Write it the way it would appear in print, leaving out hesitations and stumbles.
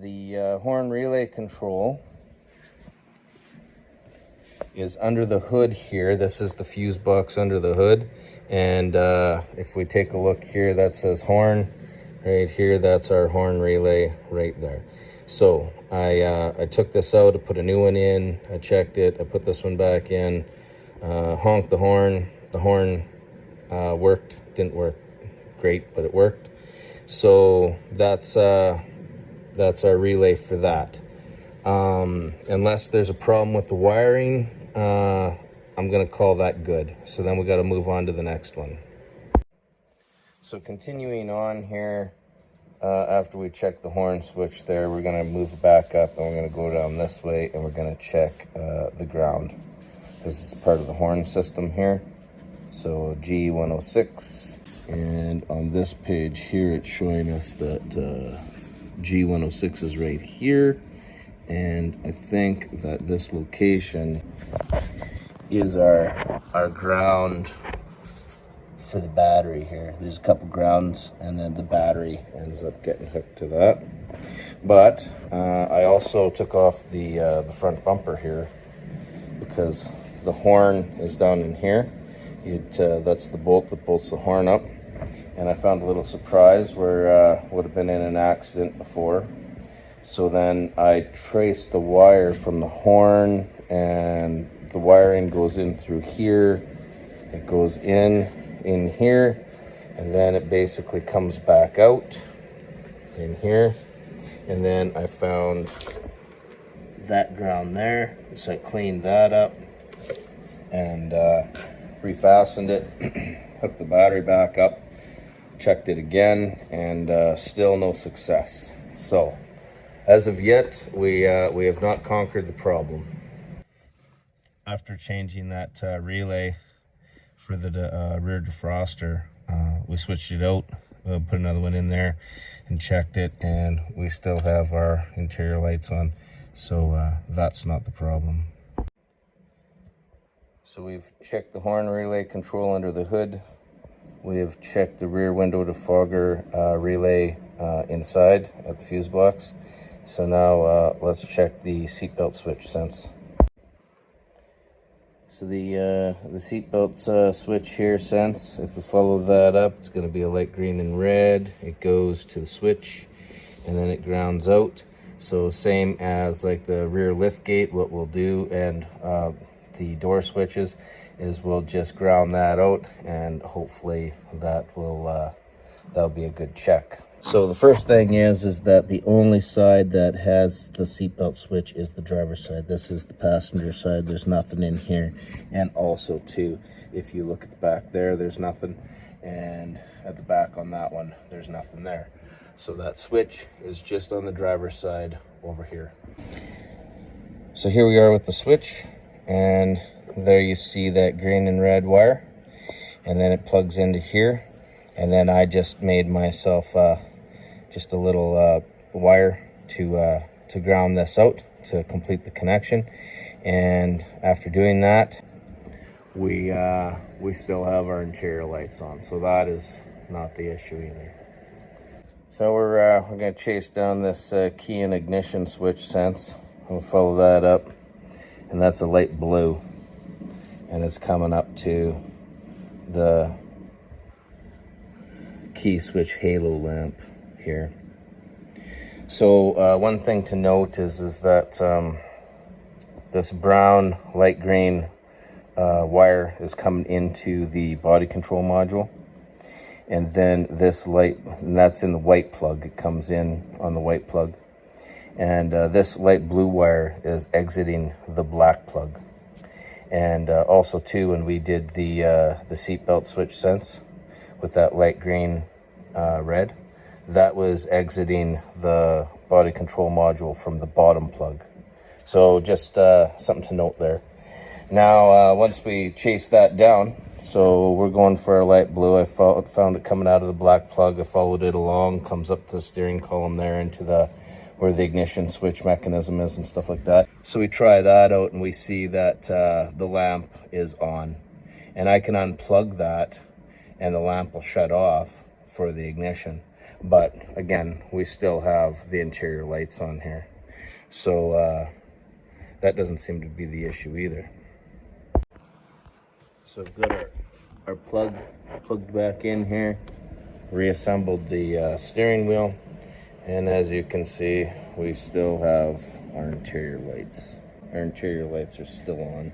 The horn relay control is under the hood here. This is the fuse box under the hood. And if we take a look here, that says horn. Right here, that's our horn relay right there. So I took this out, I put a new one in, I checked it, I put this one back in, honked the horn. The horn worked, didn't work great, but it worked. So that's our relay for that. Unless there's a problem with the wiring, I'm gonna call that good. So then we got to move on to the next one. So continuing on here, after we check the horn switch there, we're gonna move back up and we're gonna go down this way and we're gonna check the ground. This is part of the horn system here. So G106, and on this page here, it's showing us that G106 is right here. And I think that this location is our ground for the battery here. There's a couple grounds and then the battery ends up getting hooked to that. But I also took off the front bumper here because the horn is down in here. That's the bolt that bolts the horn up. And I found a little surprise where would have been in an accident before. So then I traced the wire from the horn, and the wiring goes in through here. It goes in here, and then it basically comes back out in here. And then I found that ground there, so I cleaned that up and refastened it, hooked the battery back up, checked it again, and still no success. So as of yet, we have not conquered the problem. After changing that relay for the rear defroster, we switched it out, put another one in there and checked it, and we still have our interior lights on. So that's not the problem. So we've checked the horn relay control under the hood. We have checked the rear window defogger relay inside at the fuse box. So now let's check the seatbelt switch sense. So the seatbelt switch here sense, if we follow that up, it's going to be a light green and red. It goes to the switch and then it grounds out. So same as like the rear lift gate, what we'll do, and the door switches, is we'll just ground that out, and hopefully that'll be a good check. So the first thing is that the only side that has the seatbelt switch is the driver's side. This is the passenger side. There's nothing in here. And also too, if you look at the back there, there's nothing. And at the back on that one, there's nothing there. So that switch is just on the driver's side over here. So here we are with the switch, and there you see that green and red wire, and then it plugs into here. And then I just made myself just a little wire to ground this out to complete the connection. And after doing that, we still have our interior lights on, so that is not the issue either. So we're going to chase down this key and ignition switch sense. We'll follow that up, and that's a light blue, and it's coming up to the key switch halo lamp here. So one thing to note is that this brown light green wire is coming into the body control module, and then this light, and that's in the white plug, it comes in on the white plug, and this light blue wire is exiting the black plug. And also too, when we did the seatbelt switch sense with that light green red, that was exiting the body control module from the bottom plug. So just something to note there. Now once we chase that down, so we're going for a light blue. I found it coming out of the black plug. I followed it along, comes up to the steering column there into where the ignition switch mechanism is and stuff like that. So we try that out, and we see that the lamp is on, and I can unplug that and the lamp will shut off for the ignition. But again, we still have the interior lights on here. So that doesn't seem to be the issue either. So I've got our plug plugged back in here, reassembled the steering wheel, and as you can see, we still have our interior lights. Our interior lights are still on.